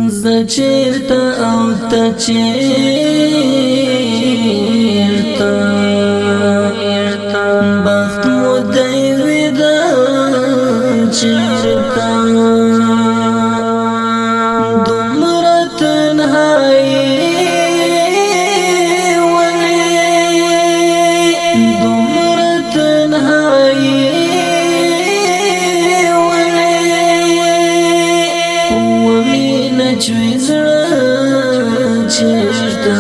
زچیرتا او تچیرتا بخت مو دیوی دا چیرتا دمر تنهایی چوی زړه چیرته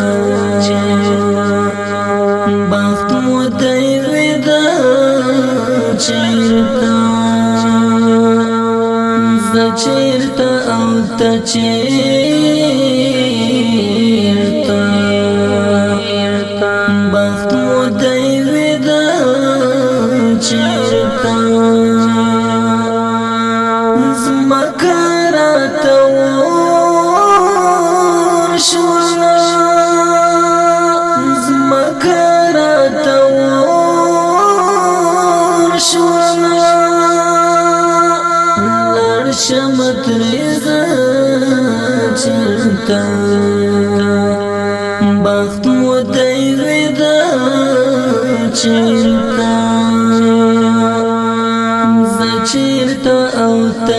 بخت مو دیوی دا چیرته زه چیرته او ته چیرته بخت مو دیوی دا چیرته زما کاراته شونا زما کاراته شونا لړ شمت رضا چرتا بخت مو دیوی دا چرتا زه چرتا او ته